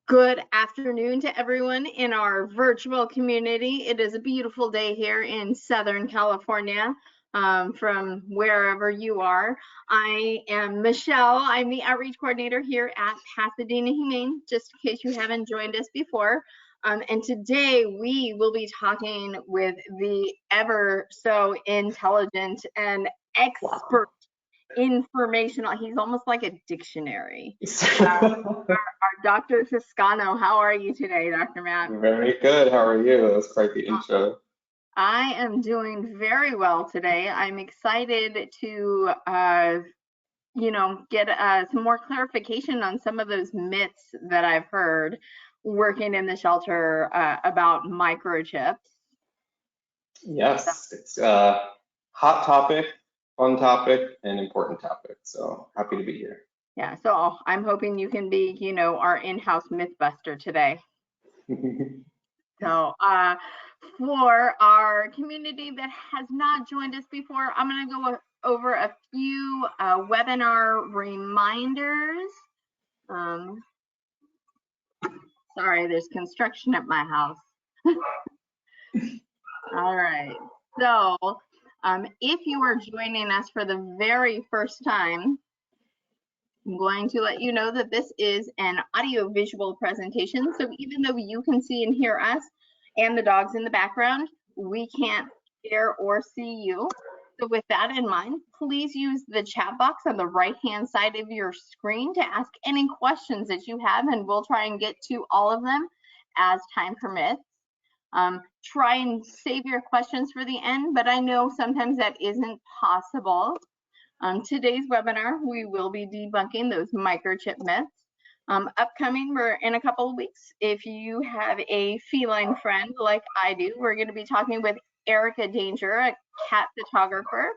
Good afternoon to everyone in our virtual community. It is a beautiful day here in Southern California, from wherever you are. I am Michelle. I'm the outreach coordinator here at Pasadena Humane, just in case you haven't joined us before. And today we will be talking with the ever so intelligent and expert informational. He's almost like a dictionary. Our Dr. Toscano. How are you today, Dr. Matt? Very good. How are you? That was quite the intro. I am doing very well today. I'm excited to, get some more clarification on some of those myths that I've heard working in the shelter about microchips. Yes, it's a hot topic, fun topic, and important topic. So happy to be here. Yeah, so I'm hoping you can be, our in-house mythbuster today. So for our community that has not joined us before, I'm going to go over a few webinar reminders. Sorry, there's construction at my house. All right. So if you are joining us for the very first time, I'm going to let you know that this is an audio-visual presentation. So even though you can see and hear us and the dogs in the background, we can't hear or see you. So with that in mind, please use the chat box on the right-hand side of your screen to ask any questions that you have, and we'll try and get to all of them as time permits. Try and save your questions for the end, but I know sometimes that isn't possible. Today's webinar, we will be debunking those microchip myths. Upcoming, we're in a couple of weeks. If you have a feline friend like I do, we're going to be talking with Erica Danger, a cat photographer.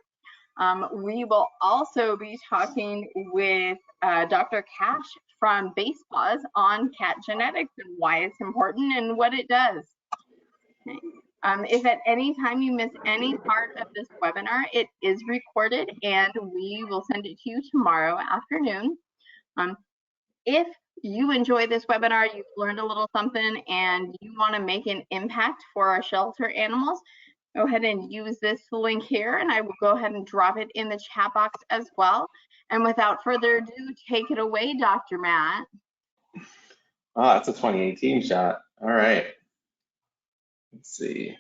We will also be talking with Dr. Cash from Base Paws on cat genetics and why it's important and what it does. Okay. If at any time you miss any part of this webinar, it is recorded and we will send it to you tomorrow afternoon. If you enjoy this webinar, you've learned a little something, and you want to make an impact for our shelter animals, go ahead and use this link here, and I will go ahead and drop it in the chat box as well. And without further ado, take it away, Dr. Matt. Ah, that's a 2018 shot. All right. Let's see.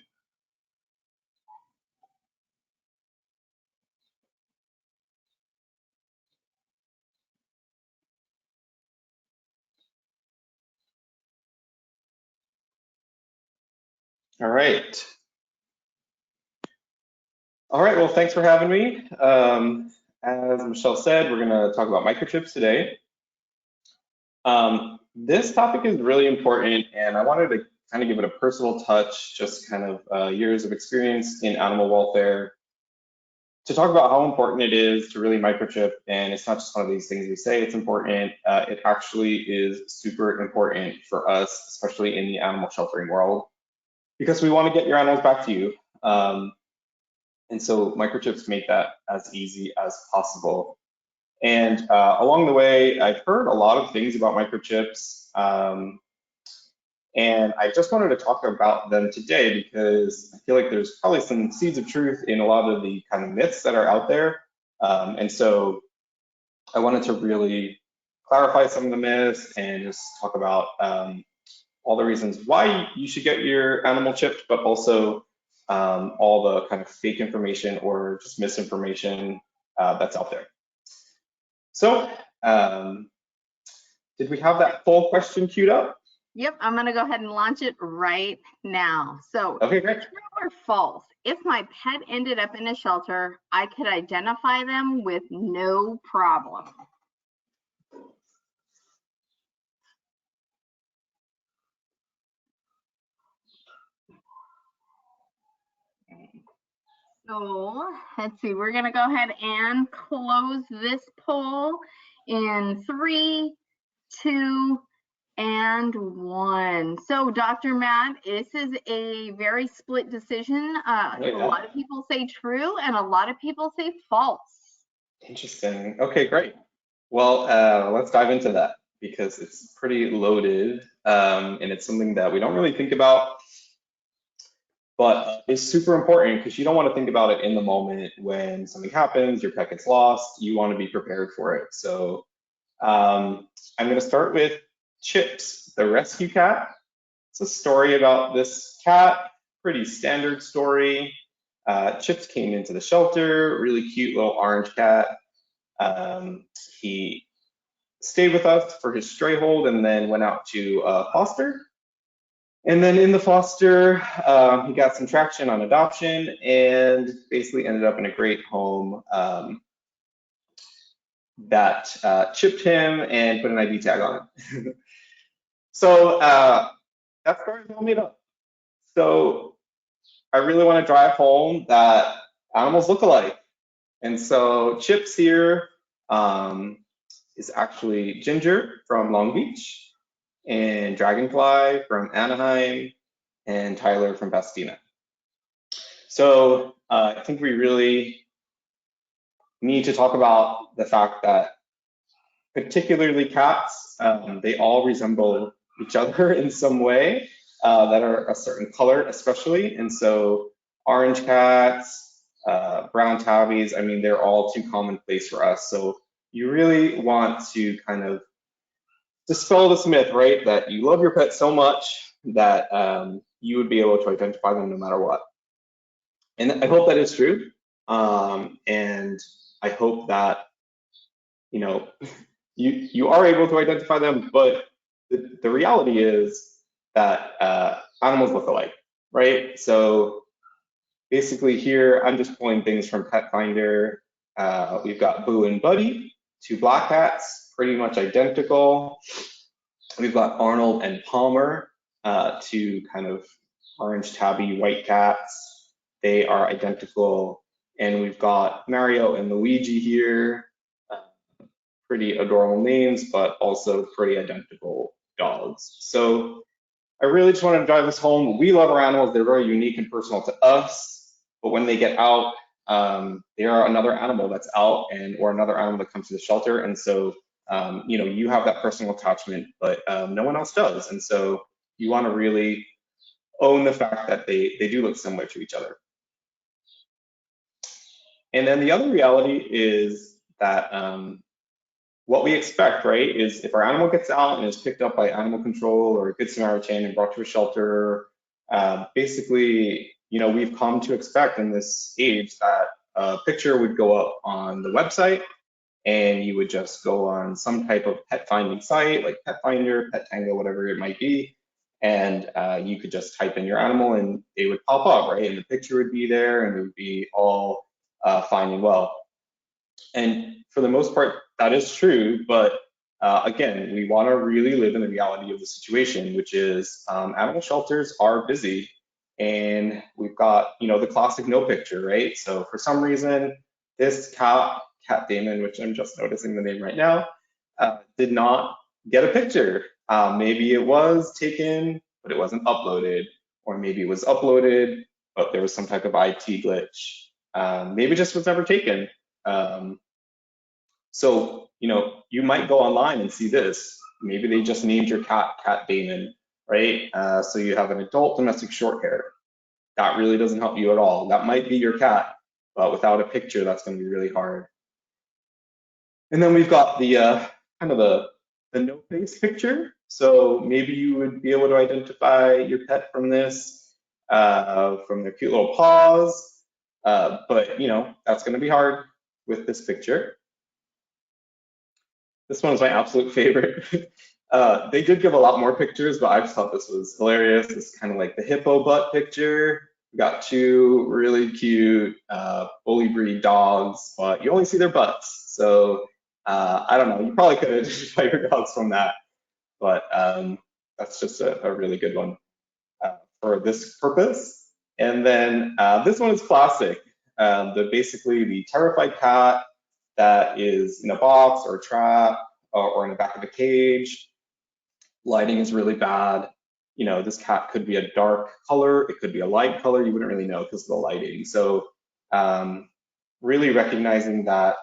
All right. All right, well, thanks for having me. As Michelle said, we're going to talk about microchips today. This topic is really important, and I wanted to kind of give it a personal touch, just kind of years of experience in animal welfare, to talk about how important it is to really microchip. And it's not just one of these things we say it's important. It actually is super important for us, especially in the animal sheltering world, because we want to get your animals back to you. And so microchips make that as easy as possible. And along the way, I've heard a lot of things about microchips. And I just wanted to talk about them today because I feel like there's probably some seeds of truth in a lot of the kind of myths that are out there. And so I wanted to really clarify some of the myths and just talk about all the reasons why you should get your animal chipped, but also all the kind of fake information or just misinformation that's out there. So did we have that poll question queued up? Yep, I'm going to go ahead and launch it right now. So, okay, great. True or false? If my pet ended up in a shelter, I could identify them with no problem. Okay. So, let's see, we're going to go ahead and close this poll in 3, 2, and 1. So, Dr. Matt, this is a very split decision. A lot of people say true, and a lot of people say false. Interesting. Okay, great. Well, let's dive into that because it's pretty loaded, and it's something that we don't really think about, but it's super important because you don't want to think about it in the moment when something happens, your pet gets lost. You want to be prepared for it. So I'm going to start with Chips, the rescue cat. It's a story about this cat, pretty standard story. Chips came into the shelter, really cute little orange cat. He stayed with us for his stray hold and then went out to foster. And then in the foster, he got some traction on adoption and basically ended up in a great home that chipped him and put an ID tag on it. So that story is all made up. So I really want to drive home that animals look alike. And so Chips here is actually Ginger from Long Beach, and Dragonfly from Anaheim, and Tyler from Pasadena. So I think we really need to talk about the fact that particularly cats, they all resemble each other in some way that are a certain color especially. And so orange cats, brown tabbies, I mean, they're all too commonplace for us. So you really want to kind of dispel this myth, right? That you love your pet so much that you would be able to identify them no matter what. And I hope that is true. And I hope that, you know, you are able to identify them, but the reality is that animals look alike, right? So basically here, I'm just pulling things from Pet Finder. We've got Boo and Buddy, two black cats, pretty much identical. We've got Arnold and Palmer, two kind of orange tabby white cats. They are identical. And we've got Mario and Luigi here, pretty adorable names, but also pretty identical dogs. So I really just wanted to drive this home. We love our animals. They're very unique and personal to us. But when they get out, they are another animal that's out or another animal that comes to the shelter. And so, you know, you have that personal attachment, but no one else does. And so you want to really own the fact that they do look similar to each other. And then the other reality is that what we expect, right, is if our animal gets out and is picked up by animal control or a good Samaritan and brought to a shelter, basically, you know, we've come to expect in this age that a picture would go up on the website and you would just go on some type of pet finding site like Pet Finder, Pet Tango, whatever it might be, and you could just type in your animal and it would pop up, right, and the picture would be there and it would be all fine and well. And for the most part, that is true, but again, we want to really live in the reality of the situation, which is animal shelters are busy, and we've got, you know, the classic no picture, right? So for some reason, this cat Damon, which I'm just noticing the name right now, did not get a picture. Maybe it was taken, but it wasn't uploaded, or maybe it was uploaded, but there was some type of IT glitch. Maybe it just was never taken. So, you know, you might go online and see this. Maybe they just named your cat Damon, right? So you have an adult domestic short hair. That really doesn't help you at all. That might be your cat, but without a picture, that's going to be really hard. And then we've got the kind of the no face picture. So maybe you would be able to identify your pet from this, from their cute little paws. But, you know, that's going to be hard with this picture. This one is my absolute favorite. They did give a lot more pictures, but I just thought this was hilarious. It's kind of like the hippo butt picture. We got two really cute bully breed dogs, but you only see their butts. So I don't know, you probably could identify your dogs from that, but that's just a really good one for this purpose. And then this one is classic. Basically the terrified cat that is in a box or a trap or in the back of a cage. Lighting is really bad. You know, this cat could be a dark color, it could be a light color, you wouldn't really know because of the lighting. So really recognizing that,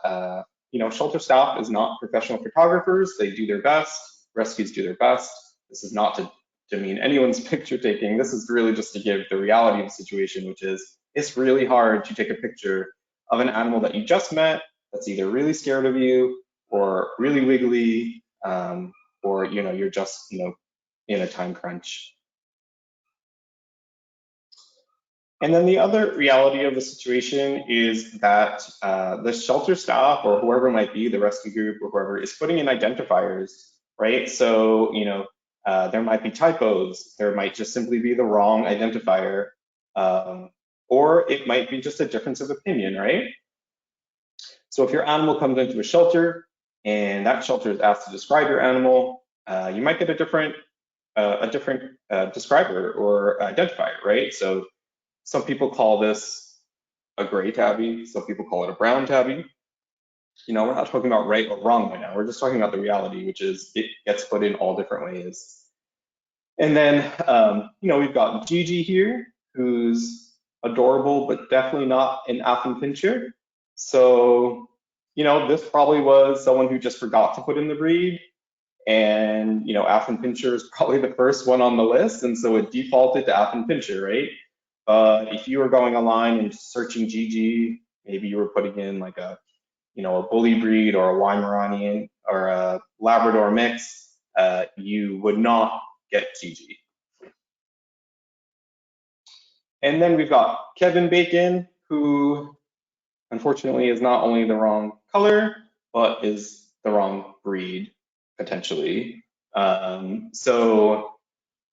you know, shelter staff is not professional photographers, they do their best. rescues do their best. This is not to demean anyone's picture taking. This is really just to give the reality of the situation, which is it's really hard to take a picture of an animal that you just met that's either really scared of you or really wiggly, or you're just in a time crunch. And then the other reality of the situation is that the shelter staff or whoever it might be, the rescue group or whoever, is putting in identifiers, right? So there might be typos, there might just simply be the wrong identifier, or it might be just a difference of opinion, right? So if your animal comes into a shelter and that shelter is asked to describe your animal, you might get a different describer or identifier, right? So some people call this a gray tabby, some people call it a brown tabby. We're not talking about right or wrong right now. We're just talking about the reality, which is it gets put in all different ways. And then, we've got Gigi here, who's adorable, but definitely not an Affenpinscher. So, this probably was someone who just forgot to put in the breed. And, Affenpinscher is probably the first one on the list. And so it defaulted to Affenpinscher, right? If you were going online and searching Gigi, maybe you were putting in like a bully breed or a Weimaranean or a Labrador mix, you would not get Gigi. And then we've got Kevin Bacon, who unfortunately is not only the wrong color, but is the wrong breed, potentially. So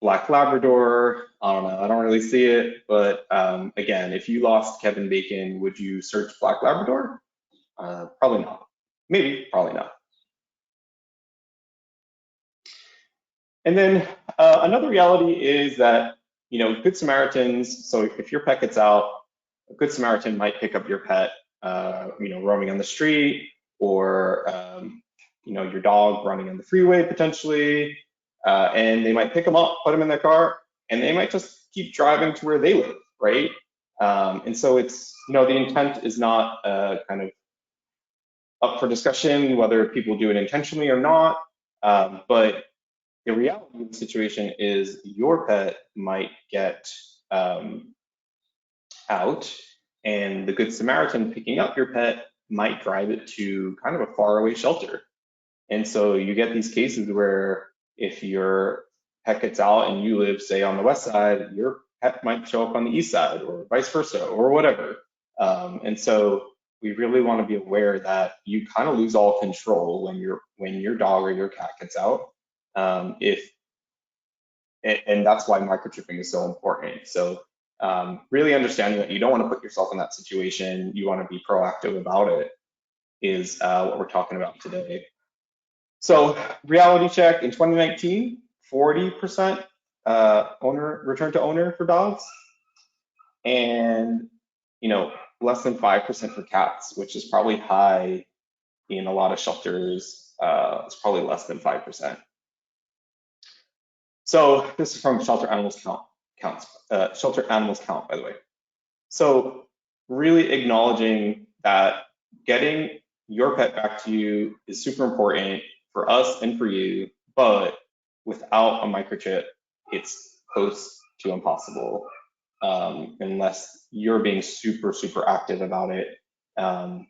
Black Labrador, I don't know, I don't really see it, but again, if you lost Kevin Bacon, would you search Black Labrador? Probably not. Maybe, probably not. And then another reality is that, Good Samaritans, so if your pet gets out, a Good Samaritan might pick up your pet, roaming on the street, or, your dog running on the freeway potentially, and they might pick them up, put them in their car, and they might just keep driving to where they live, right? And so it's, the intent is not kind of up for discussion whether people do it intentionally or not, but the reality of the situation is your pet might get out, and the Good Samaritan picking up your pet might drive it to kind of a faraway shelter. And so you get these cases where if your pet gets out and you live, say, on the west side, your pet might show up on the east side, or vice versa, or whatever. And so we really want to be aware that you kind of lose all control when your dog or your cat gets out. And that's why microchipping is so important. So really understanding that you don't want to put yourself in that situation, you want to be proactive about it, is what we're talking about today. So reality check in 2019, 40% return to owner for dogs, and less than 5% for cats, which is probably high in a lot of shelters. It's probably less than 5%. So this is from Shelter Animals Count, Shelter Animals Count, by the way. So really acknowledging that getting your pet back to you is super important for us and for you, but without a microchip, it's close to impossible, unless you're being super, super active about it. And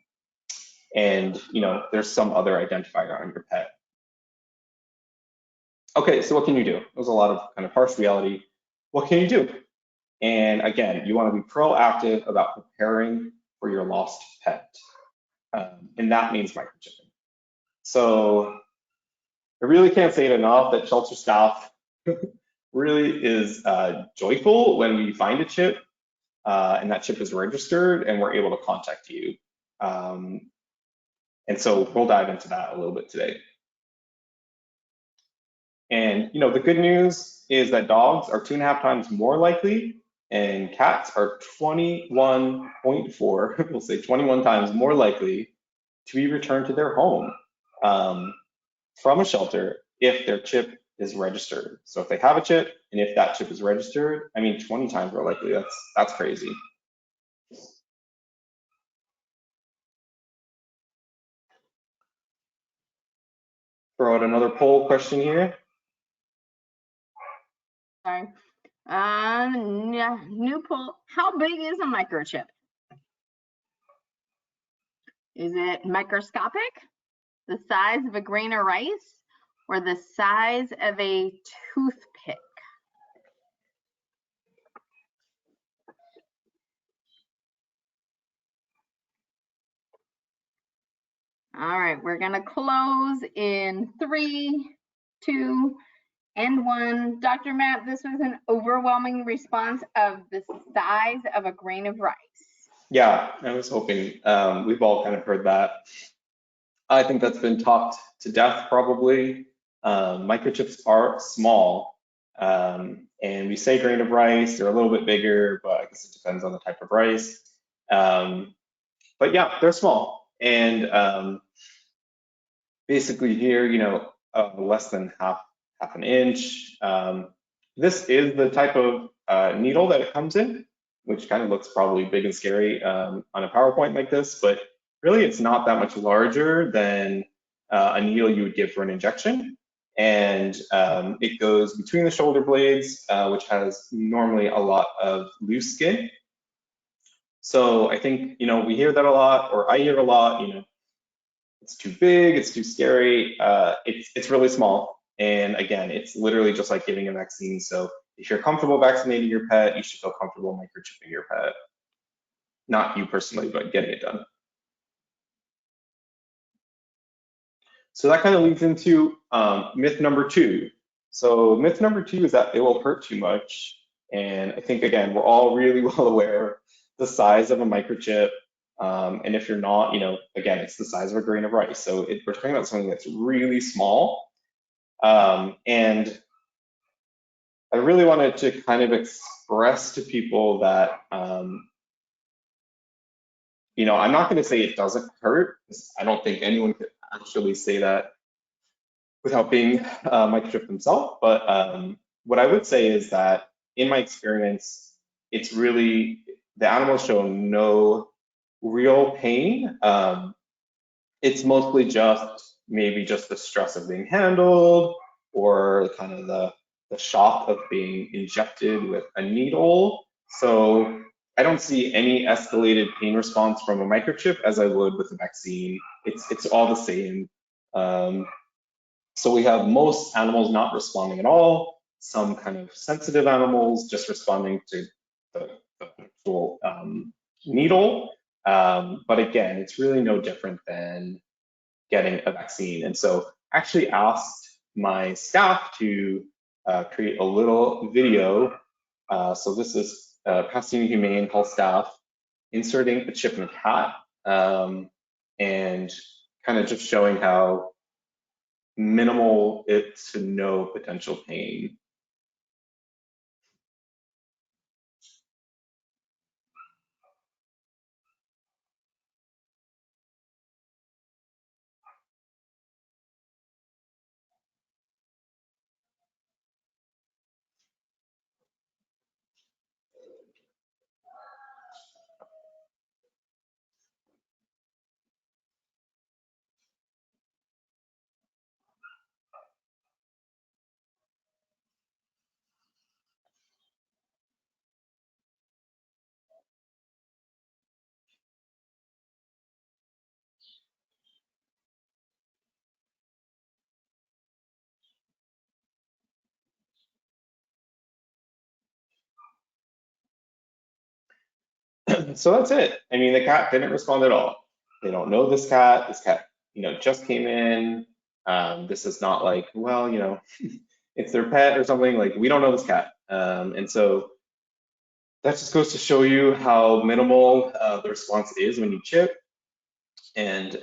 there's some other identifier on your pet. Okay, so what can you do? There's a lot of kind of harsh reality. What can you do? And again, you want to be proactive about preparing for your lost pet. And that means microchipping. So I really can't say it enough that shelter staff really is joyful when we find a chip and that chip is registered and we're able to contact you. And so we'll dive into that a little bit today. And the good news is that dogs are 2.5 times more likely, and cats are 21.4, we'll say 21 times more likely to be returned to their home from a shelter if their chip is registered. So if they have a chip and if that chip is registered, 20 times more likely. That's crazy. throw out another poll question here. Sorry. New poll. How big is a microchip? Is it microscopic, the size of a grain of rice, or the size of a toothpick? All right, we're gonna close in 3, 2, and 1. Dr. Matt, this was an overwhelming response of the size of a grain of rice. Yeah, I was hoping. We've all kind of heard that. I think that's been talked to death probably. Microchips are small, and we say grain of rice, they're a little bit bigger, but I guess it depends on the type of rice. But yeah, they're small. And basically here, less than half an inch. This is the type of needle that it comes in, which kind of looks probably big and scary on a PowerPoint like this, but really it's not that much larger than a needle you would give for an injection. And it goes between the shoulder blades, which has normally a lot of loose skin. So I think, we hear that a lot, or I hear a lot, it's too big, it's too scary. It's really small. And again, it's literally just like giving a vaccine. So if you're comfortable vaccinating your pet, you should feel comfortable microchipping your pet. Not you personally, but getting it done. So that kind of leads into myth number 2. So myth number 2 is that it will hurt too much. And I think, again, we're all really well aware the size of a microchip. And if you're not, again, it's the size of a grain of rice. So we're talking about something that's really small. And I really wanted to kind of express to people that, I'm not going to say it doesn't hurt. I don't think anyone could actually say that without being microchipped themselves. But what I would say is that in my experience, it's really, the animals show no real pain. It's mostly maybe just the stress of being handled, or kind of the shock of being injected with a needle. So I don't see any escalated pain response from a microchip as I would with a vaccine. It's all the same. So we have most animals not responding at all, some kind of sensitive animals just responding to the actual needle. But again, it's really no different than getting a vaccine. And so I actually asked my staff to create a little video. So this is Pasadena Humane Health staff inserting a chip in a cat, and kind of just showing how minimal to no potential pain. So that's it. I mean, the cat didn't respond at all. They don't know this cat. This cat, just came in. This is not like, well, it's their pet or something. Like, we don't know this cat. And so that just goes to show you how minimal the response is when you chip. And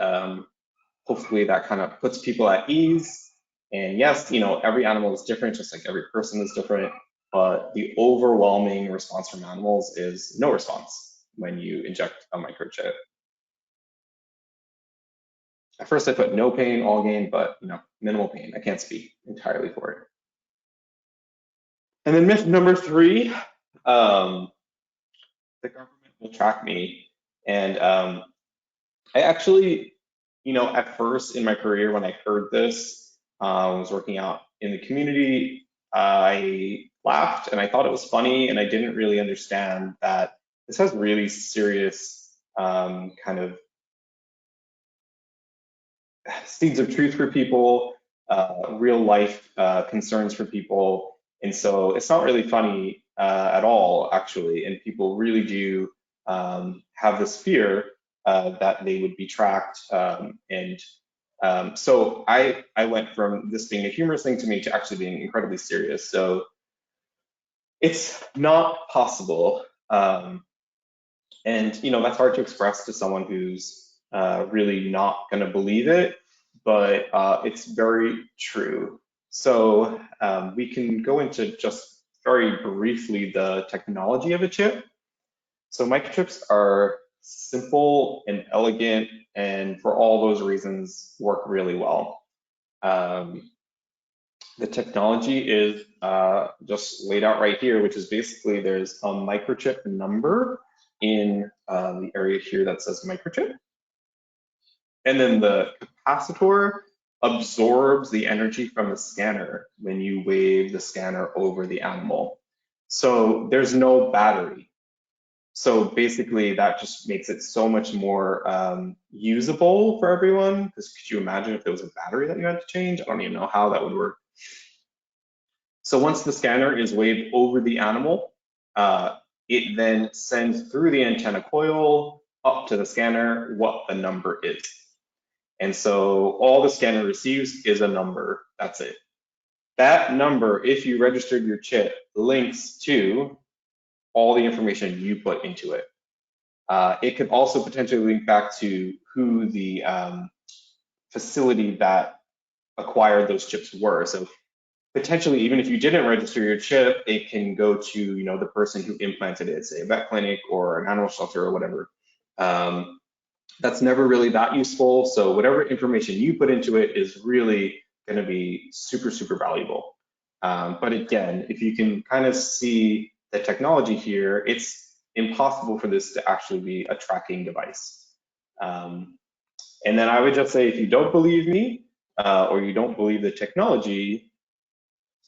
hopefully that kind of puts people at ease. And yes, every animal is different, just like every person is different. But the overwhelming response from animals is no response when you inject a microchip. At first I put no pain, all gain, but minimal pain. I can't speak entirely for it. And then myth number 3, the government will track me. And I actually, at first in my career when I heard this, was working out in the community, I laughed and I thought it was funny, and I didn't really understand that this has really serious kind of seeds of truth for people, real life concerns for people. And so it's not really funny at all, actually. And people really do have this fear that they would be tracked. So I went from this being a humorous thing to me to actually being incredibly serious. So it's not possible. And that's hard to express to someone who's really not going to believe it, but it's very true. So we can go into just very briefly the technology of a chip. So microchips are simple and elegant, and for all those reasons work really well. The technology is just laid out right here, which is basically there's a microchip number in the area here that says microchip. And then the capacitor absorbs the energy from the scanner when you wave the scanner over the animal. So there's no battery. So basically that just makes it so much more usable for everyone. Because could you imagine if there was a battery that you had to change? I don't even know how that would work. So once the scanner is waved over the animal, it then sends through the antenna coil up to the scanner what the number is. And so all the scanner receives is a number, that's it. That number, if you registered your chip, links to all the information you put into it. It could also potentially link back to who the facility that acquired those chips were. So potentially, even if you didn't register your chip, it can go to the person who implanted it, say a vet clinic or an animal shelter or whatever. That's never really that useful. So whatever information you put into it is really going to be super, super valuable. But again, if you can kind of see the technology here, it's impossible for this to actually be a tracking device. And then I would just say, if you don't believe me or you don't believe the technology,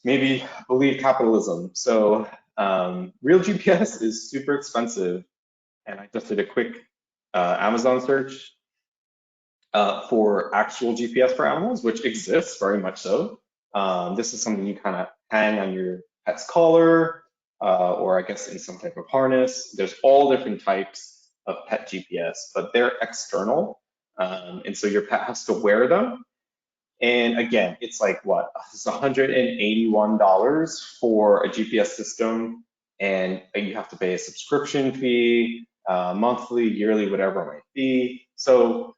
maybe believe capitalism. So real GPS is super expensive. And I just did a quick Amazon search for actual GPS for animals, which exists very much so. This is something you kind of hang on your pet's collar, or I guess in some type of harness. There's all different types of pet GPS, but they're external. And so your pet has to wear them. And again, it's like what? It's $181 for a GPS system, and you have to pay a subscription fee, monthly, yearly, whatever it might be. So,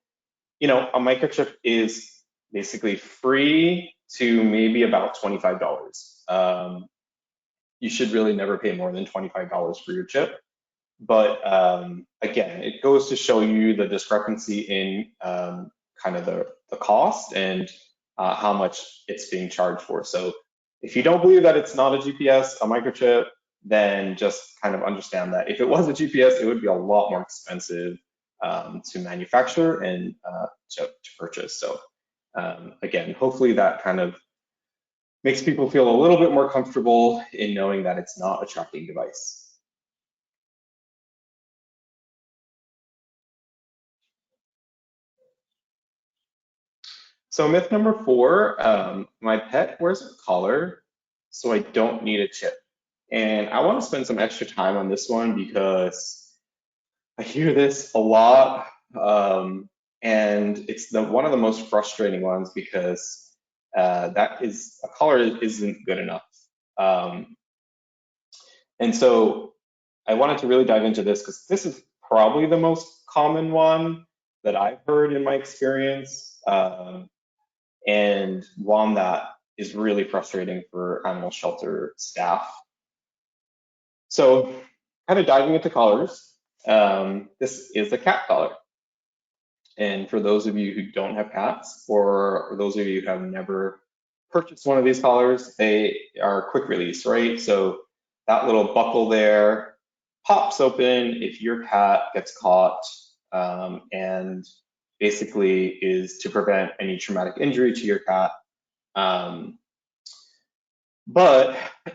a microchip is basically free to maybe about $25. You should really never pay more than $25 for your chip. But again, it goes to show you the discrepancy in kind of the cost and how much it's being charged for. So if you don't believe that it's not a GPS, a microchip, then just kind of understand that if it was a GPS, it would be a lot more expensive to manufacture and to purchase. So again, hopefully that kind of makes people feel a little bit more comfortable in knowing that it's not a tracking device. So myth number 4, my pet wears a collar, so I don't need a chip. And I want to spend some extra time on this one because I hear this a lot, and it's one of the most frustrating ones because a collar isn't good enough. And so I wanted to really dive into this because this is probably the most common one that I've heard in my experience. And one that is really frustrating for animal shelter staff. So kind of diving into collars, this is a cat collar. And for those of you who don't have cats, or those of you who have never purchased one of these collars, they are quick release, right? So that little buckle there pops open if your cat gets caught, and basically is to prevent any traumatic injury to your cat. But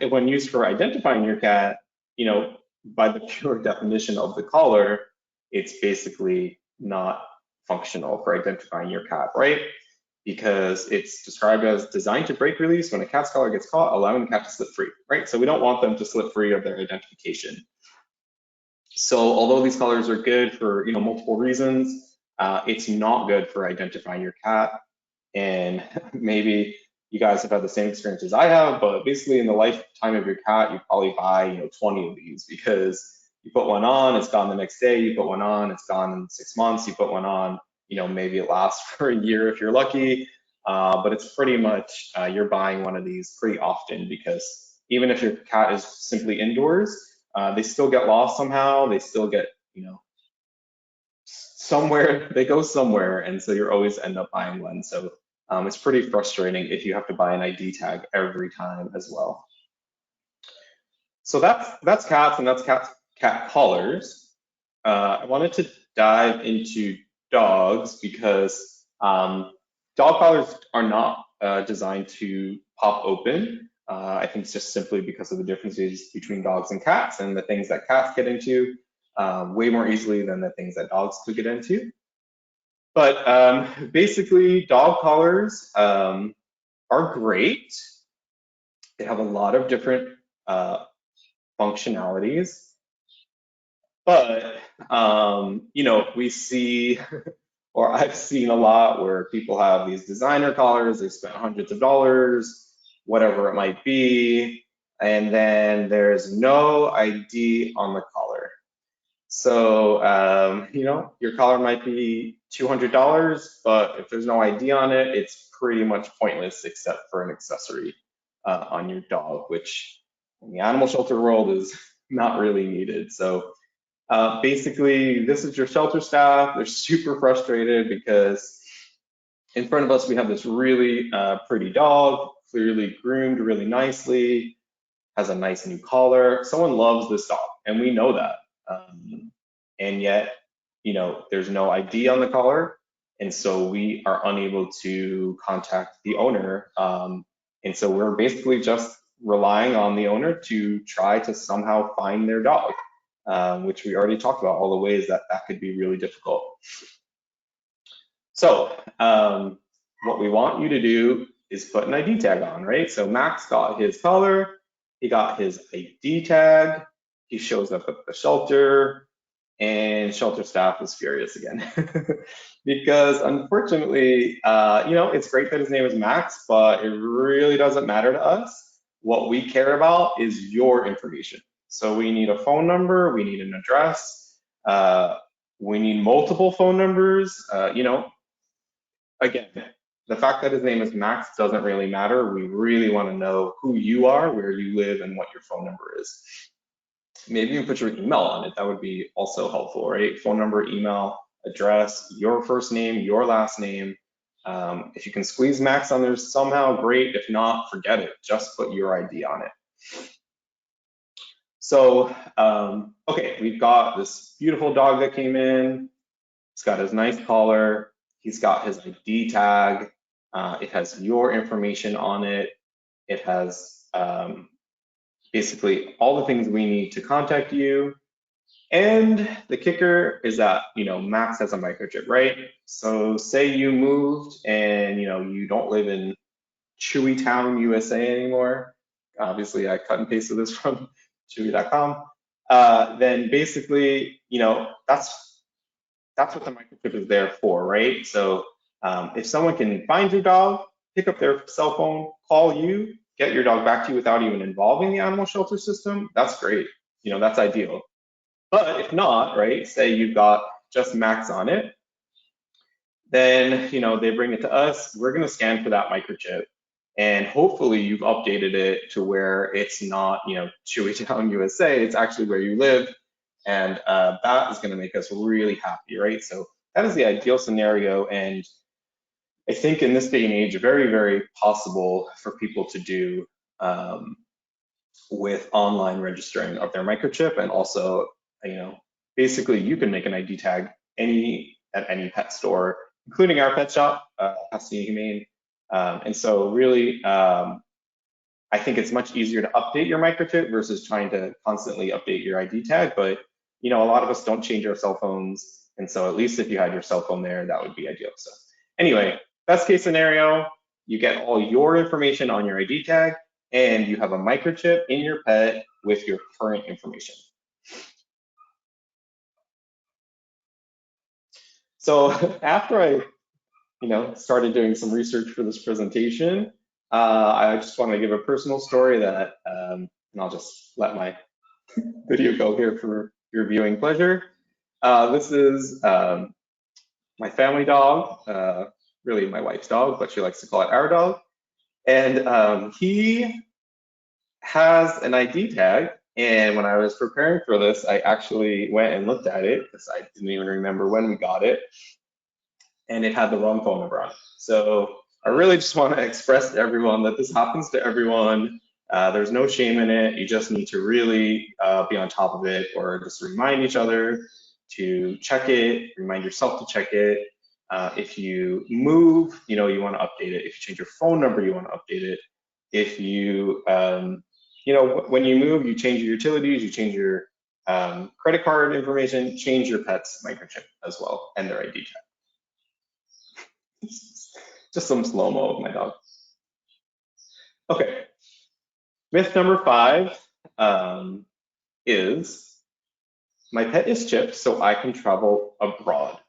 when used for identifying your cat, by the pure definition of the collar, it's basically not functional for identifying your cat, right? Because it's described as designed to break release when a cat's collar gets caught, allowing the cat to slip free, right? So we don't want them to slip free of their identification. So although these collars are good for multiple reasons, it's not good for identifying your cat. And maybe you guys have had the same experience as I have, but basically in the lifetime of your cat, you probably buy 20 of these, because you put one on, it's gone the next day. You put one on, it's gone in 6 months. You put one on, maybe it lasts for a year if you're lucky. But it's pretty much you're buying one of these pretty often, because even if your cat is simply indoors, they still get lost somehow. They still get, somewhere, they go somewhere. And so you're always end up buying one. So it's pretty frustrating if you have to buy an ID tag every time as well. So that's cats, and that's cat collars. I wanted to dive into dogs, because dog collars are not designed to pop open. I think it's just simply because of the differences between dogs and cats, and the things that cats get into way more easily than the things that dogs could get into. But basically, dog collars are great. They have a lot of different functionalities. But we see, or I've seen a lot where people have these designer collars. They spent hundreds of dollars, whatever it might be, and then there's no ID on the collar. So your collar might be $200, but if there's no ID on it, it's pretty much pointless, except for an accessory on your dog, which in the animal shelter world is not really needed. So basically, this is your shelter staff. They're super frustrated because in front of us, we have this really pretty dog, clearly groomed really nicely, has a nice new collar. Someone loves this dog, and we know that. And yet, there's no ID on the collar. And so we are unable to contact the owner. And so we're basically just relying on the owner to try to somehow find their dog. Which we already talked about, all the ways that could be really difficult. So what we want you to do is put an ID tag on, right? So Max got his collar, he got his ID tag, he shows up at the shelter, and shelter staff is furious again. Because unfortunately, it's great that his name is Max, but it really doesn't matter to us. What we care about is your information. So we need a phone number, we need an address, we need multiple phone numbers. Again, the fact that his name is Max doesn't really matter. We really want to know who you are, where you live, and what your phone number is. Maybe you can put your email on it. That would be also helpful, right? Phone number, email, address, your first name, your last name. If you can squeeze Max on there somehow, great. If not, forget it. Just put your ID on it. So, okay, we've got this beautiful dog that came in. He's got his nice collar. He's got his ID tag. It has your information on it. It has basically all the things we need to contact you. And the kicker is that, Max has a microchip, right? So say you moved and, you don't live in Chewytown, USA anymore. Obviously, I cut and pasted this from Chewy.com. Then basically, that's what the microchip is there for, right? So if someone can find your dog, pick up their cell phone, call you, get your dog back to you without even involving the animal shelter system, that's great. That's ideal. But if not, right, say you've got just Max on it, then, they bring it to us. We're going to scan for that microchip. And hopefully you've updated it to where it's not, Chewytown, USA. It's actually where you live. And that is going to make us really happy, right? So that is the ideal scenario. And I think in this day and age, very, very possible for people to do with online registering of their microchip. And also, basically you can make an ID tag at any pet store, including our pet shop, Pasadena Humane. And so really, I think it's much easier to update your microchip versus trying to constantly update your ID tag. But a lot of us don't change our cell phones, and so at least if you had your cell phone there, that would be ideal. So anyway, best case scenario, you get all your information on your ID tag, and you have a microchip in your pet with your current information. So after I started doing some research for this presentation, I just want to give a personal story that, and I'll just let my video go here for your viewing pleasure. This is my family dog, really my wife's dog, but she likes to call it our dog. And he has an ID tag. And when I was preparing for this, I actually went and looked at it because I didn't even remember when we got it. And it had the wrong phone number on it. So I really just want to express to everyone that this happens to everyone. There's no shame in it. You just need to really be on top of it, or just remind each other to check it, remind yourself to check it. If you move, you want to update it. If you change your phone number, you want to update it. If you, when you move, you change your utilities, you change your credit card information, change your pet's microchip as well, and their ID tag. Just some slow-mo of my dog. Okay, myth number 5 is my pet is chipped so I can travel abroad.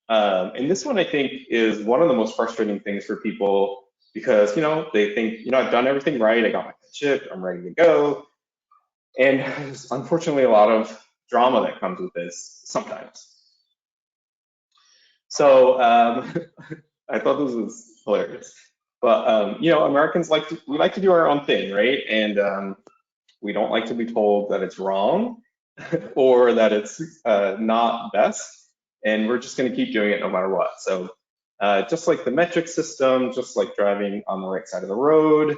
And this one I think is one of the most frustrating things for people because, they think, I've done everything right, I got my pet chipped, I'm ready to go. And there's unfortunately a lot of drama that comes with this sometimes. So I thought this was hilarious. But Americans like to do our own thing, right? And we don't like to be told that it's wrong or that it's not best, and we're just going to keep doing it no matter what. So just like the metric system, just like driving on the right side of the road,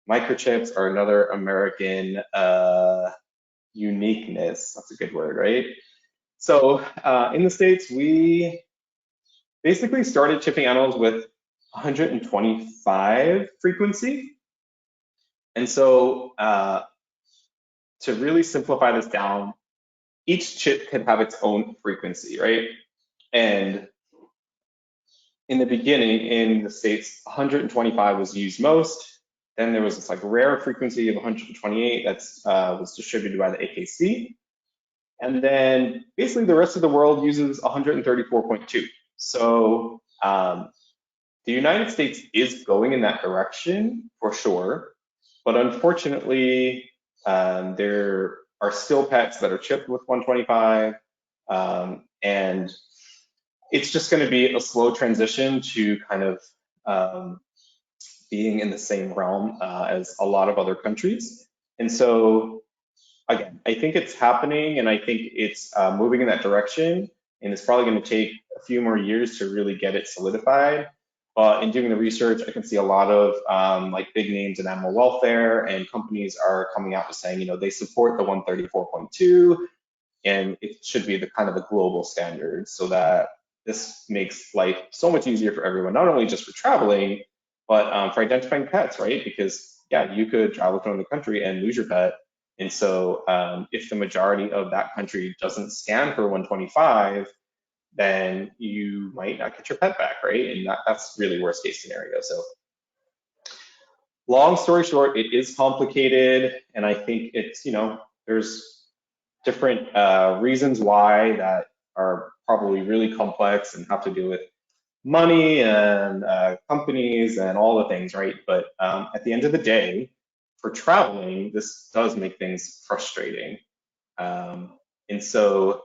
microchips are another American uniqueness. That's a good word, right? So in the States, we basically started chipping animals with 125 frequency. And so to really simplify this down, each chip can have its own frequency, right? And in the beginning in the States, 125 was used most. Then there was this like rare frequency of 128 that's was distributed by the AKC. And then basically the rest of the world uses 134.2. So the United States is going in that direction for sure, but unfortunately, there are still pets that are chipped with 125, and it's just going to be a slow transition to kind of being in the same realm as a lot of other countries. And so, again, I think it's happening, and I think it's moving in that direction, and it's probably going to take a few more years to really get it solidified. But in doing the research, I can see a lot of like big names in animal welfare, and companies are coming out and saying, they support the 134.2, and it should be the kind of the global standard, so that this makes life so much easier for everyone, not only just for traveling, but for identifying pets, right? Because yeah, you could travel to another country and lose your pet. And so if the majority of that country doesn't scan for 125, then you might not get your pet back, right? And that's really worst case scenario. So long story short, it is complicated. And I think it's, there's different reasons why that are probably really complex and have to do with money and companies and all the things, right? But at the end of the day, for traveling, this does make things frustrating. And so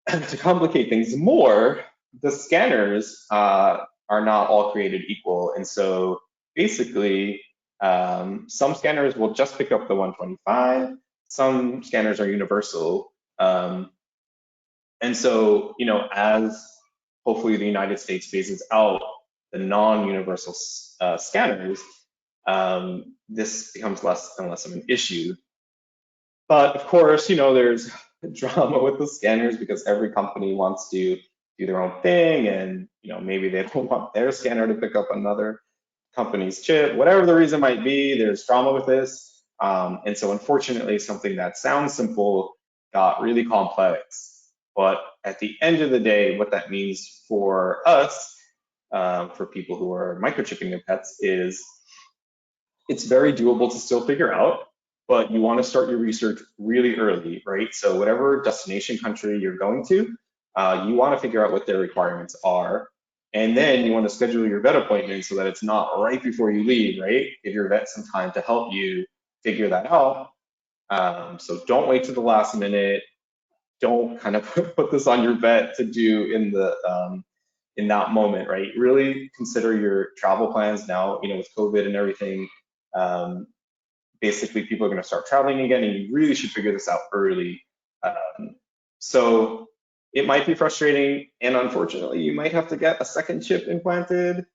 to complicate things more, the scanners are not all created equal. And so basically, some scanners will just pick up the 125, some scanners are universal. And so, as hopefully the United States phases out the non-universal scanners, this becomes less and less of an issue. But of course, there's drama with the scanners because every company wants to do their own thing, and maybe they don't want their scanner to pick up another. company's chip, whatever the reason might be, there's drama with this. And so unfortunately, something that sounds simple got really complex. But at the end of the day, what that means for us, for people who are microchipping their pets, is it's very doable to still figure out, but you want to start your research really early, right? So whatever destination country you're going to, you want to figure out what their requirements are. And then you want to schedule your vet appointment so that it's not right before you leave, right? Give your vet some time to help you figure that out. So don't wait to the last minute. Don't kind of put this on your vet to do in that moment, right? Really consider your travel plans now. With COVID and everything, basically people are going to start traveling again, and you really should figure this out early. So it might be frustrating, and unfortunately, you might have to get a second chip implanted,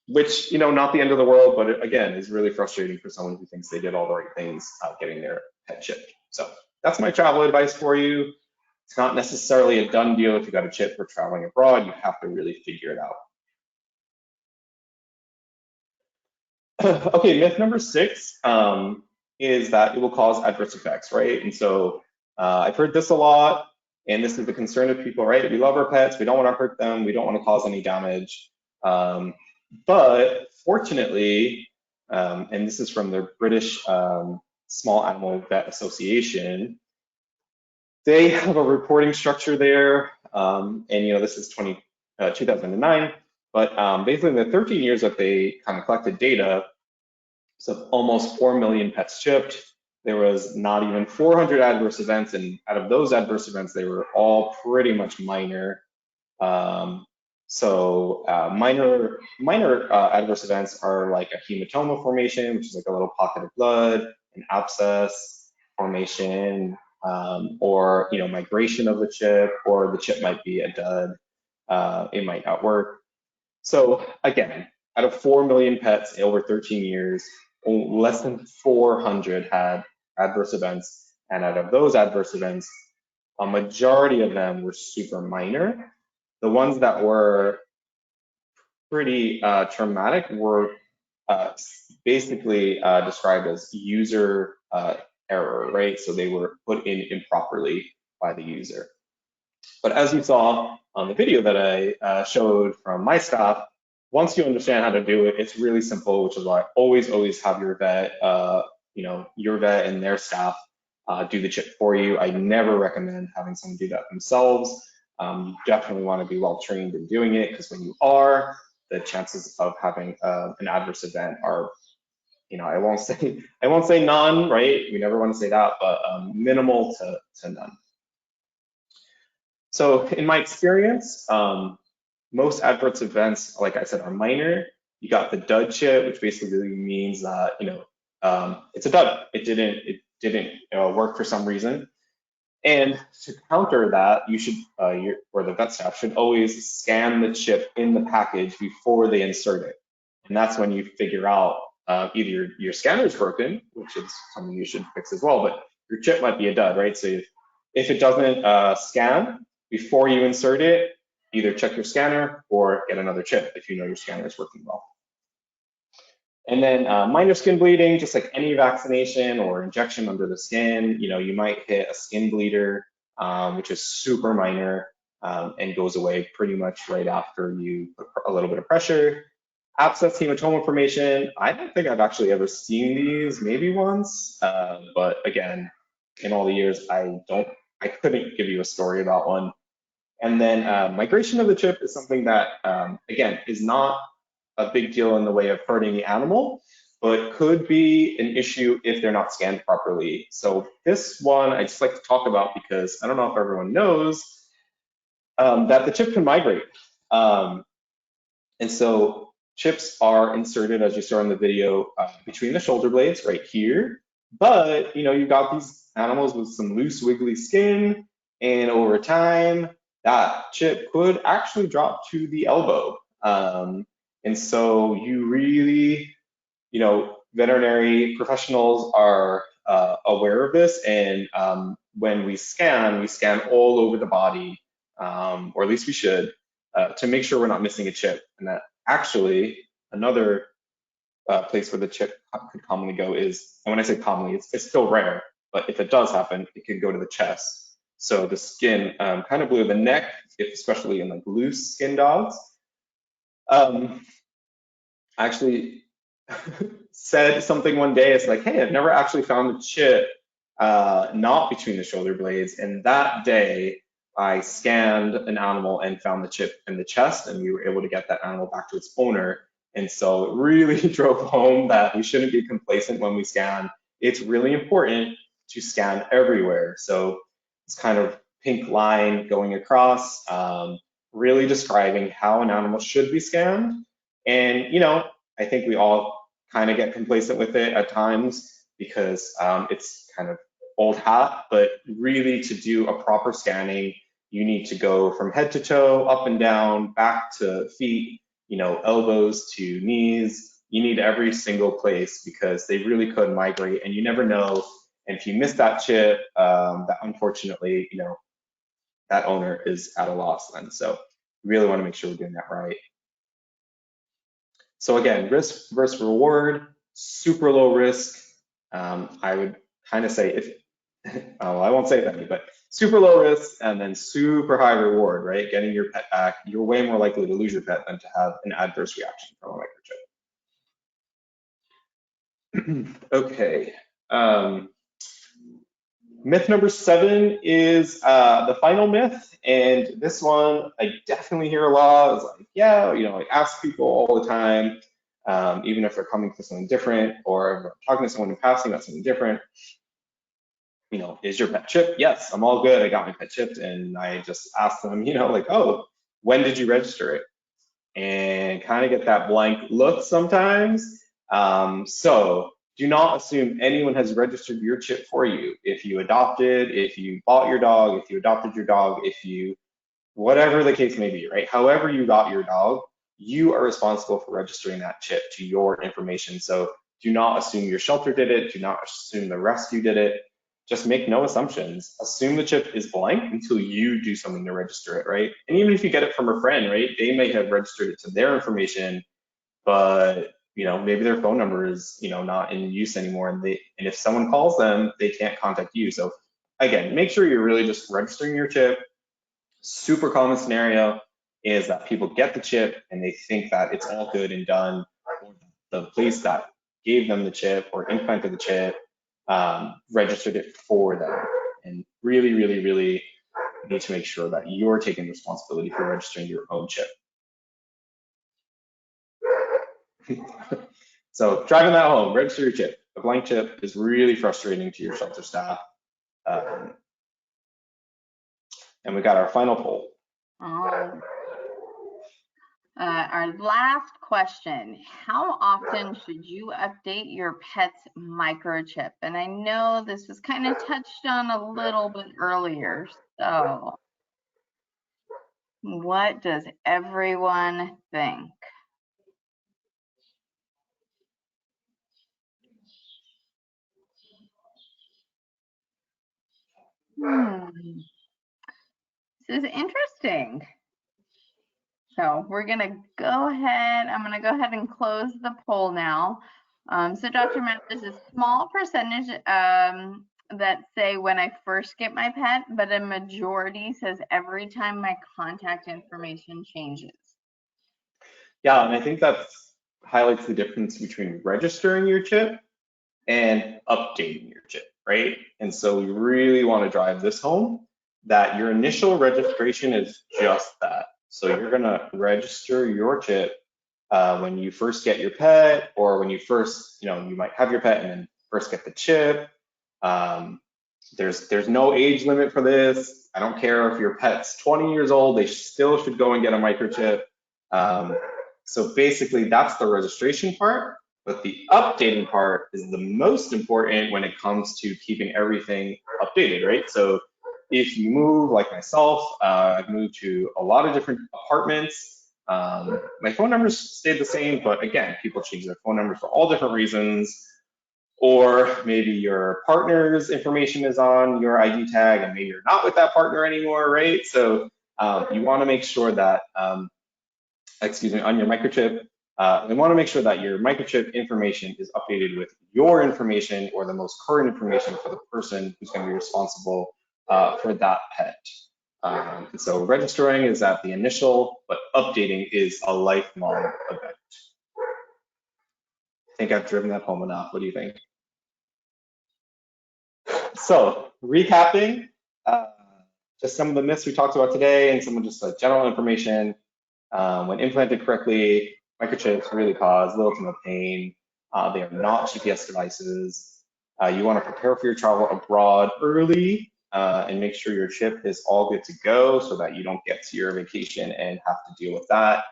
which, not the end of the world, but again, is really frustrating for someone who thinks they did all the right things getting their pet chipped. So that's my travel advice for you. It's not necessarily a done deal if you got a chip for traveling abroad. You have to really figure it out. Okay, myth number 6 is that it will cause adverse effects, right? And so I've heard this a lot, and this is the concern of people, right? We love our pets, we don't want to hurt them, we don't want to cause any damage. But fortunately, and this is from the British Small Animal Vet Association, they have a reporting structure there, and this is 2009, but basically in the 13 years that they kind of collected data, so almost 4 million pets chipped, there was not even 400 adverse events, and out of those adverse events, they were all pretty much minor. Minor adverse events are like a hematoma formation, which is like a little pocket of blood, an abscess formation, or migration of the chip, or the chip might be a dud. It might not work. So again, out of 4 million pets over 13 years, less than 400 had adverse events, and out of those adverse events, a majority of them were super minor. The ones that were pretty traumatic were basically described as user error, right? So they were put in improperly by the user. But as you saw on the video that I showed from my staff, once you understand how to do it, it's really simple, which is why I always have your vet, your vet and their staff do the chip for you. I never recommend having someone do that themselves. You definitely want to be well trained in doing it, because when you are, the chances of having an adverse event are, I won't say none, right? We never want to say that, but minimal to none. So in my experience, most adverse events, like I said, are minor. You got the dud chip, which basically means that it's a dud. It didn't work for some reason. And to counter that, you should, or the vet staff should always scan the chip in the package before they insert it. And that's when you figure out either your scanner is broken, which is something you should fix as well, but your chip might be a dud, right? So if it doesn't scan before you insert it, either check your scanner or get another chip if you know your scanner is working well. And then minor skin bleeding, just like any vaccination or injection under the skin, you might hit a skin bleeder, which is super minor and goes away pretty much right after you put a little bit of pressure. Abscess hematoma formation, I don't think I've actually ever seen these, maybe once, but again, in all the years, I couldn't give you a story about one. And then migration of the chip is something that, again, is not a big deal in the way of hurting the animal, but could be an issue if they're not scanned properly. So this one I just like to talk about because I don't know if everyone knows that the chip can migrate. And so chips are inserted, as you saw in the video, between the shoulder blades right here. But you've got these animals with some loose, wiggly skin, and over time, that chip could actually drop to the elbow. And so you really, veterinary professionals are aware of this. And when we scan all over the body, or at least we should, to make sure we're not missing a chip. And that actually, Another place where the chip could commonly go is, and when I say commonly, it's still rare, but if it does happen, it could go to the chest. So the skin, kind of below the neck, especially in like loose skin dogs. Actually said something one day, it's like, hey, I've never actually found the chip not between the shoulder blades. And that day, I scanned an animal and found the chip in the chest, and we were able to get that animal back to its owner. And so it really drove home that we shouldn't be complacent when we scan. It's really important to scan everywhere. So it's kind of pink line going across, really describing how an animal should be scanned. And, you know, I think we all kind of get complacent with it at times because it's kind of old hat, but really to do a proper scanning, you need to go from head to toe, up and down, back to feet, you know, elbows to knees. You need every single place because they really could migrate and you never know. And if you miss that chip, that unfortunately, you know, that owner is at a loss then. So we really want to make sure we're doing that right. So again, risk versus reward, super low risk. I would kind of say if, oh, I won't say that, but super low risk and then super high reward, right? Getting your pet back, you're way more likely to lose your pet than to have an adverse reaction from a microchip. Okay. Myth number 7 is the final myth, and this one I definitely hear a lot. It's like, yeah, you know, I ask people all the time, even if they're coming for something different, or if I'm talking to someone in passing about something different. You know, is your pet chipped? Yes, I'm all good. I got my pet chipped, and I just ask them, you know, like, oh, when did you register it? And kind of get that blank look sometimes. So do not assume anyone has registered your chip for you. If you adopted, if you bought your dog, if you adopted your dog, if you, whatever the case may be, right? However you got your dog, you are responsible for registering that chip to your information. So do not assume your shelter did it. Do not assume the rescue did it. Just make no assumptions. Assume the chip is blank until you do something to register it, right? And even if you get it from a friend, right, they may have registered it to their information, but you know, maybe their phone number is, you know, not in use anymore, and if someone calls them, they can't contact you. So again, make sure you're really just registering your chip. Super common scenario is that people get the chip and they think that it's all good and done, or the place that gave them the chip or implanted the chip registered it for them. And really, really, really need to make sure that you're taking responsibility for registering your own chip. So driving that home, register your chip. A blank chip is really frustrating to your shelter staff. And we got our final poll. Our last question, how often should you update your pet's microchip? And I know this was kind of touched on a little bit earlier. So what does everyone think? This is interesting. So we're gonna go ahead, I'm gonna go ahead and close the poll now. So Dr. Matt, there's a small percentage that say when I first get my pet, but a majority says every time my contact information changes. Yeah, and I think that highlights the difference between registering your chip and updating your chip, right? And so we really want to drive this home, that your initial registration is just that. So you're going to register your chip when you first get your pet, or when you first, you know, you might have your pet and then first get the chip. There's no age limit for this. I don't care if your pet's 20 years old, they still should go and get a microchip. So basically that's the registration part, but the updating part is the most important when it comes to keeping everything updated, right? So if you move, like myself, I've moved to a lot of different apartments. My phone numbers stayed the same, but again, people change their phone numbers for all different reasons. Or maybe your partner's information is on your ID tag and maybe you're not with that partner anymore, right? So you want to make sure that, on your microchip, We want to make sure that your microchip information is updated with your information or the most current information for the person who's going to be responsible for that pet. And so registering is at the initial, but updating is a lifelong event. I think I've driven that home enough. What do you think? So recapping, just some of the myths we talked about today and some of just general information. When implanted correctly, microchips really cause little to no pain. They are not GPS devices. You want to prepare for your travel abroad early and make sure your chip is all good to go so that you don't get to your vacation and have to deal with that.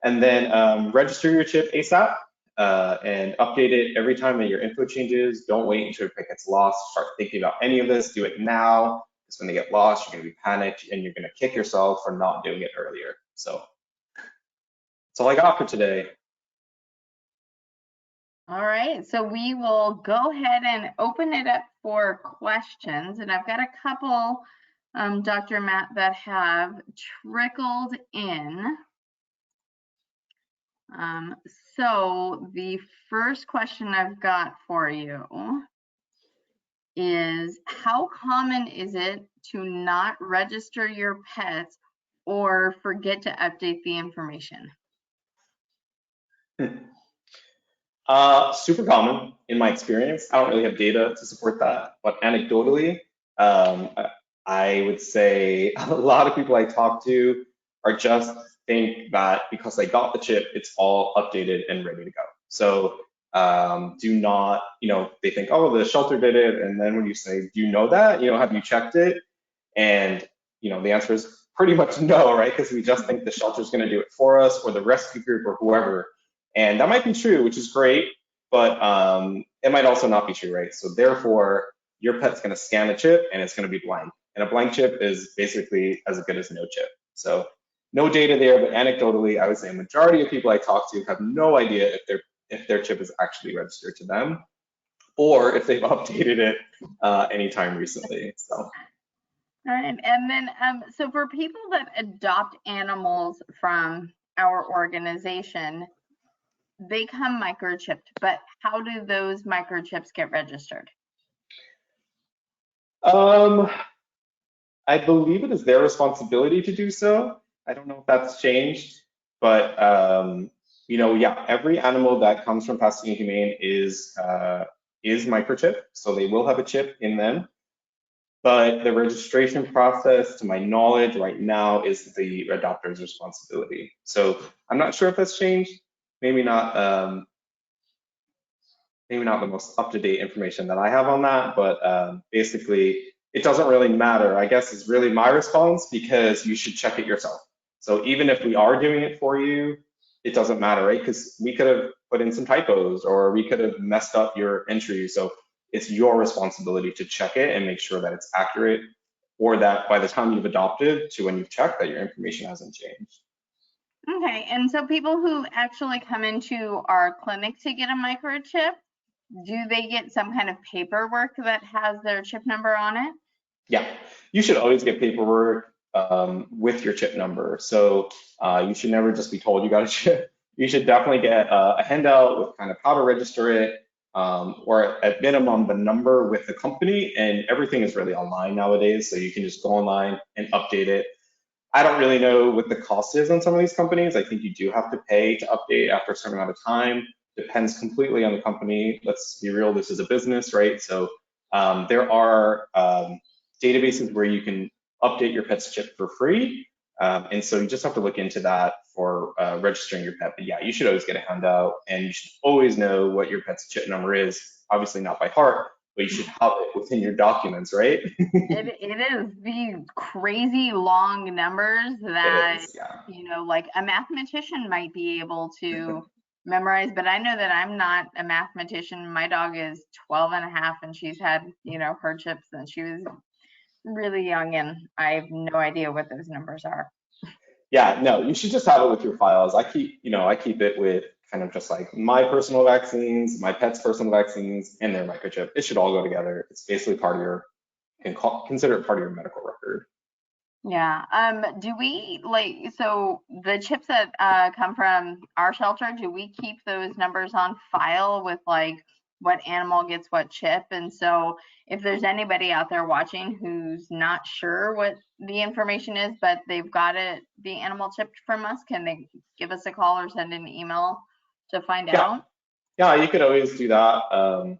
And then register your chip ASAP and update it every time that your info changes. Don't wait until your pet gets lost. Start thinking about any of this. Do it now, because when they get lost, you're going to be panicked and you're going to kick yourself for not doing it earlier. So that's all I got for today. All right, so we will go ahead and open it up for questions. And I've got a couple, Dr. Matt, that have trickled in. So the first question I've got for you is, how common is it to not register your pets or forget to update the information? Super common in my experience. I don't really have data to support that, but anecdotally, I would say a lot of people I talk to are just think that because they got the chip, it's all updated and ready to go. So do not, they think, oh, the shelter did it. And then when you say, do you know that? Have you checked it? And, the answer is pretty much no, right? Because we just think the shelter's going to do it for us or the rescue group or whoever. And that might be true, which is great, but it might also not be true, right? So therefore, your pet's going to scan a chip and it's going to be blank. And a blank chip is basically as good as no chip. So no data there, but anecdotally, I would say a majority of people I talk to have no idea if their chip is actually registered to them or if they've updated it anytime recently. So. All right, and then so for people that adopt animals from our organization, they come microchipped, but how do those microchips get registered? I believe it is their responsibility to do so. I don't know if that's changed, but yeah, every animal that comes from Pasadena Humane is microchipped, so they will have a chip in them. But the registration process, to my knowledge right now, is the adopter's responsibility. So I'm not sure if that's changed. Maybe not the most up-to-date information that I have on that, but basically it doesn't really matter, I guess, is really my response, because you should check it yourself. So even if we are doing it for you, it doesn't matter, right? Because we could have put in some typos or we could have messed up your entry. So it's your responsibility to check it and make sure that it's accurate, or that by the time you've adopted to when you've checked, that your information hasn't changed. Okay, and so people who actually come into our clinic to get a microchip, do they get some kind of paperwork that has their chip number on it? Yeah, you should always get paperwork with your chip number. So you should never just be told you got a chip. You should definitely get a handout with kind of how to register it, or at minimum the number with the company. And everything is really online nowadays, so you can just go online and update it. I don't really know what the cost is on some of these companies. I think you do have to pay to update after a certain amount of time. Depends completely on the company. Let's be real, this is a business, right? So there are databases where you can update your pet's chip for free. And so you just have to look into that for registering your pet. But yeah, you should always get a handout, and you should always know what your pet's chip number is. Obviously not by heart, but you should have it within your documents, right? It is these crazy long numbers that, like a mathematician might be able to memorize, but I know that I'm not a mathematician. My dog is 12 and a half and she's had, her chips since she was really young, and I have no idea what those numbers are. Yeah, no, you should just have it with your files. I keep it with kind of just like my personal vaccines, my pet's personal vaccines, and their microchip. It should all go together. It's basically part of your, consider it part of your medical record. Yeah. Do we so the chips that come from our shelter, do we keep those numbers on file with like what animal gets what chip? And so if there's anybody out there watching who's not sure what the information is, but they've got the animal chipped from us, can they give us a call or send an email to find Yeah, out? yeah, you could always do that.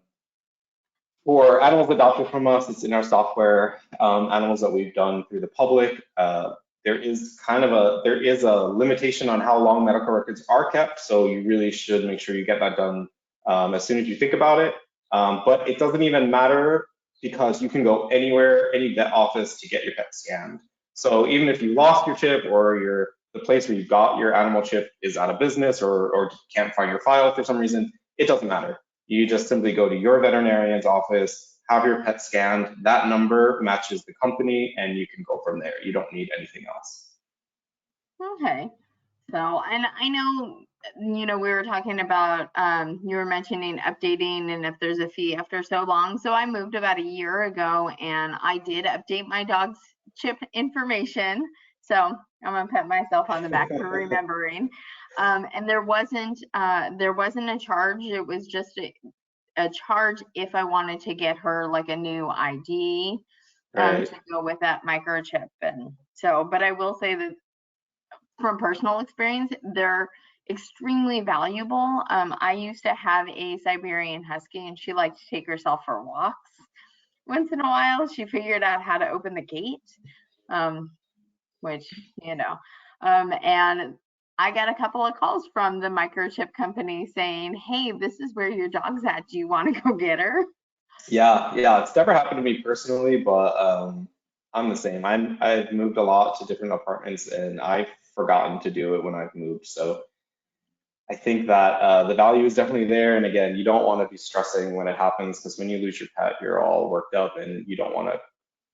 For animals adopted from us, it's in our software. Animals that we've done through the public, there is a limitation on how long medical records are kept, so you really should make sure you get that done as soon as you think about it. But it doesn't even matter because you can go anywhere, any vet office to get your pet scanned. So even if you lost your chip or the place where you got your animal chip is out of business or can't find your file for some reason, it doesn't matter. You just simply go to your veterinarian's office, have your pet scanned, that number matches the company, and you can go from there. You don't need anything else. Okay. So, and I know, we were talking about, you were mentioning updating and if there's a fee after so long. So I moved about a year ago and I did update my dog's chip information. So I'm gonna pat myself on the back for remembering. And there wasn't a charge. It was just a charge if I wanted to get her like a new ID Right. to go with that microchip. And so, but I will say that from personal experience, they're extremely valuable. I used to have a Siberian Husky and she liked to take herself for walks once in a while. She figured out how to open the gate, um, which, and I got a couple of calls from the microchip company saying, hey, this is where your dog's at. Do you want to go get her? Yeah, yeah, it's never happened to me personally, but I'm the same. I've moved a lot to different apartments, and I've forgotten to do it when I've moved. So I think that the value is definitely there. And again, you don't want to be stressing when it happens because when you lose your pet, you're all worked up, and you don't want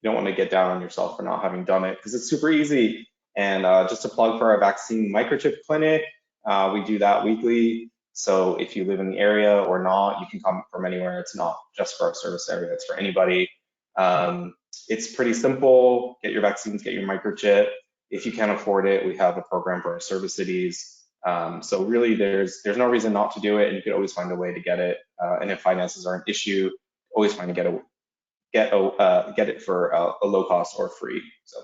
to get down on yourself for not having done it because it's super easy. And just a plug for our vaccine microchip clinic, we do that weekly. So if you live in the area or not, you can come from anywhere. It's not just for our service area, it's for anybody. It's pretty simple. Get your vaccines, get your microchip. If you can't afford it, we have a program for our service cities. So really, there's no reason not to do it, and you can always find a way to get it. And if finances are an issue, always find get it for a low cost or free. So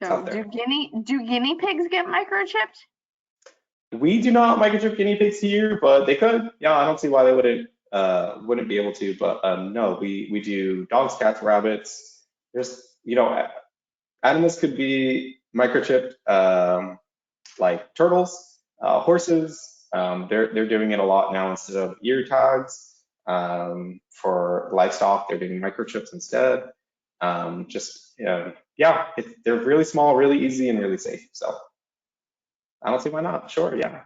it's So out there. do guinea pigs get microchipped? We do not microchip guinea pigs here, but they could. Yeah, I don't see why they wouldn't be able to. But no, we do dogs, cats, rabbits. There's animals could be microchipped, like turtles, horses. They're doing it a lot now instead of ear tags. For livestock, they're doing microchips instead. They're really small, really easy, and really safe. So I don't see why not. Sure, yeah.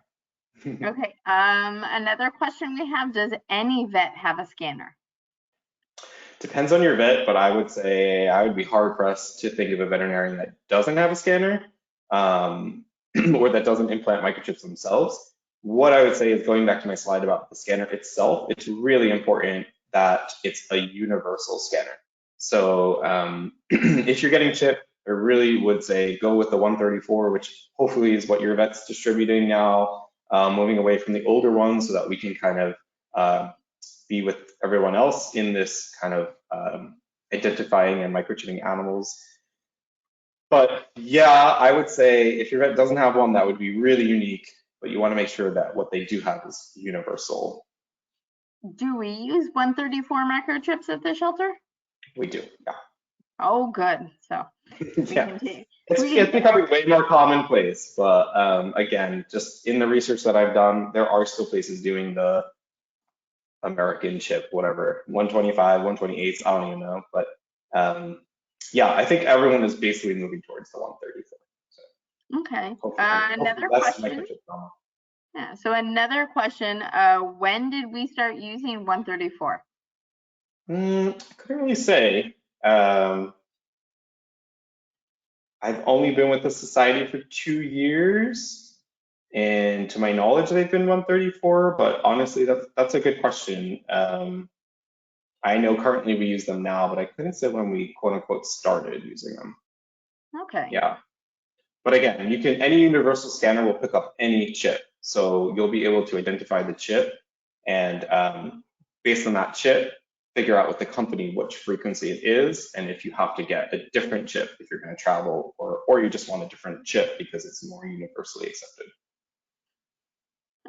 Okay. Another question we have, does any vet have a scanner? Depends on your vet, but I would say I would be hard pressed to think of a veterinarian that doesn't have a scanner, um, or that doesn't implant microchips themselves. What I would say is going back to my slide about the scanner itself, it's really important that it's a universal scanner. So if you're getting chipped, I really would say go with the 134, which hopefully is what your vet's distributing now, moving away from the older ones so that we can kind of be with everyone else in this kind of identifying and microchipping animals. But yeah, I would say if your vet doesn't have one, that would be really unique, but you want to make sure that what they do have is universal. Do we use 134 microchips at the shelter? We do, yeah. Oh, good. So we Yeah. can take, It's becoming way more commonplace, but again, just in the research that I've done, there are still places doing the American chip, whatever, 125, 128, I don't even know. But yeah, I think everyone is basically moving towards the 134. So okay. hopefully Another less question. microchip trauma. Yeah. So another question. When did we start using 134? I couldn't really say. I've only been with the society for 2 years, and to my knowledge, they've been 134. But honestly, that's a good question. I know currently we use them now, but I couldn't say when we quote unquote started using them. Okay. Yeah. But again, any universal scanner will pick up any chip. So you'll be able to identify the chip and based on that chip, figure out with the company which frequency it is, and if you have to get a different chip if you're going to travel, or you just want a different chip because it's more universally accepted.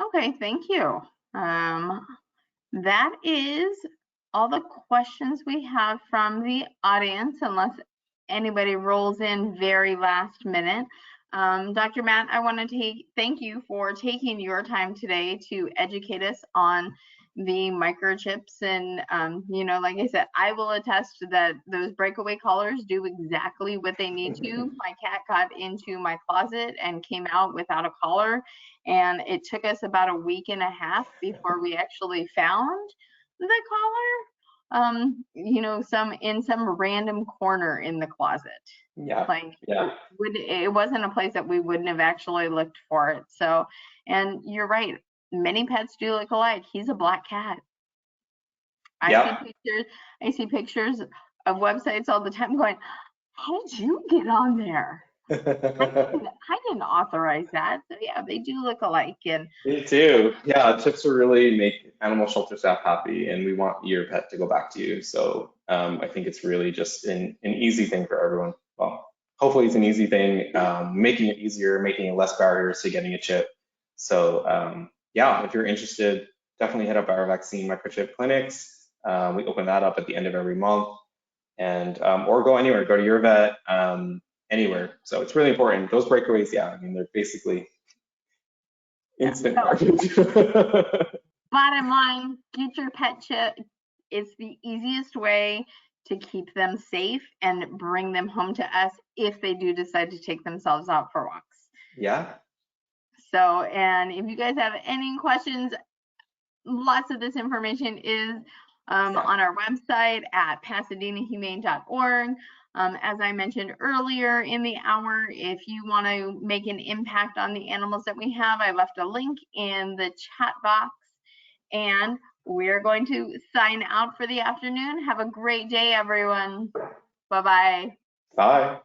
Okay, thank you. That is all the questions we have from the audience, unless anybody rolls in very last minute. Dr. Matt, I want to thank you for taking your time today to educate us on the microchips. And, you know, like I said, I will attest that those breakaway collars do exactly what they need to. My cat got into my closet and came out without a collar. And it took us about a week and a half before we actually found the collar, you know, in some random corner in the closet. Yeah. Like, yeah. It wasn't a place that we wouldn't have actually looked for it. So, and you're right, many pets do look alike. He's a black cat. Yeah. I see pictures of websites all the time going, how did you get on there? I didn't authorize that. So yeah, they do look alike. And Me too. Yeah, chips will really make animal shelter staff happy, and we want your pet to go back to you. So I think it's really just an easy thing for everyone. Well, hopefully it's an easy thing, making it easier, making it less barriers to getting a chip. So yeah, if you're interested, definitely hit up our vaccine microchip clinics. We open that up at the end of every month, and or go anywhere, go to your vet, anywhere. So it's really important. Those breakaways, yeah, I mean, they're basically instant garbage. Bottom line, get your pet chip. It's the easiest way to keep them safe and bring them home to us if they do decide to take themselves out for walks. Yeah. So, and if you guys have any questions, lots of this information is on our website at pasadenahumane.org. As I mentioned earlier in the hour, if you want to make an impact on the animals that we have, I left a link in the chat box. And we're going to sign out for the afternoon. Have a great day, everyone. Bye-bye. Bye.